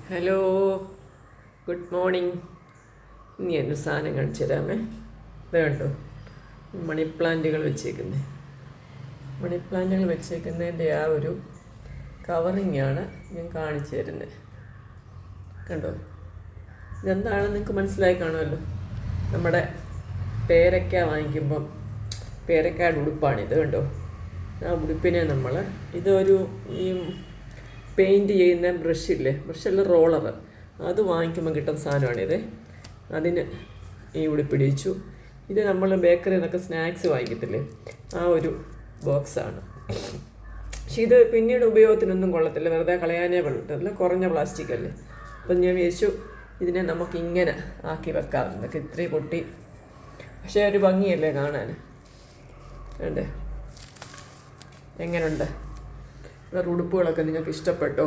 Hello, good morning. ഇനി എന്നൊരു സാധനം കാണിച്ചു തരാമേ. ഇത് കണ്ടോ, മണി പ്ലാന്റുകൾ വെച്ചേക്കുന്നതിൻ്റെ ആ ഒരു കവറിങ്ങാണ് ഞാൻ കാണിച്ചു തരുന്നത്. കണ്ടോ, ഇതെന്താണെന്ന് നിങ്ങൾക്ക് മനസ്സിലായി കാണുമല്ലോ. നമ്മുടെ പേരയ്ക്ക വാങ്ങിക്കുമ്പം പേരക്കാട് ഉടുപ്പാണിത്. കണ്ടോ, ആ ഉടുപ്പിനെ നമ്മൾ ഇതൊരു ഈ പെയിൻറ്റ് ചെയ്യുന്ന ബ്രഷല്ല റോളർ, അത് വാങ്ങിക്കുമ്പോൾ കിട്ടുന്ന സാധനമാണിത്. അതിന് ഈ ഉടുപ്പിടിച്ചു. ഇത് നമ്മൾ ബേക്കറിയിൽ നിന്നൊക്കെ സ്നാക്സ് വാങ്ങിക്കത്തില്ലേ, ആ ഒരു ബോക്സാണ്. പക്ഷെ ഇത് പിന്നീട് ഉപയോഗത്തിനൊന്നും കൊള്ളത്തില്ല, വെറുതെ കളയാനേ കൊള്ളത്തില്ല, കുറഞ്ഞ പ്ലാസ്റ്റിക് അല്ലേ. അപ്പം ഞാൻ വിചാരിച്ചു ഇതിനെ നമുക്കിങ്ങനെ ആക്കി വെക്കാം. എന്നൊക്കെ ഇത്രയും പൊട്ടി, പക്ഷേ ഒരു ഭംഗിയല്ലേ കാണാൻ. വേണ്ടേ, എങ്ങനെയുണ്ട്? വേറെ ഉടുപ്പുകളൊക്കെ നിങ്ങൾക്ക് ഇഷ്ടപ്പെട്ടോ?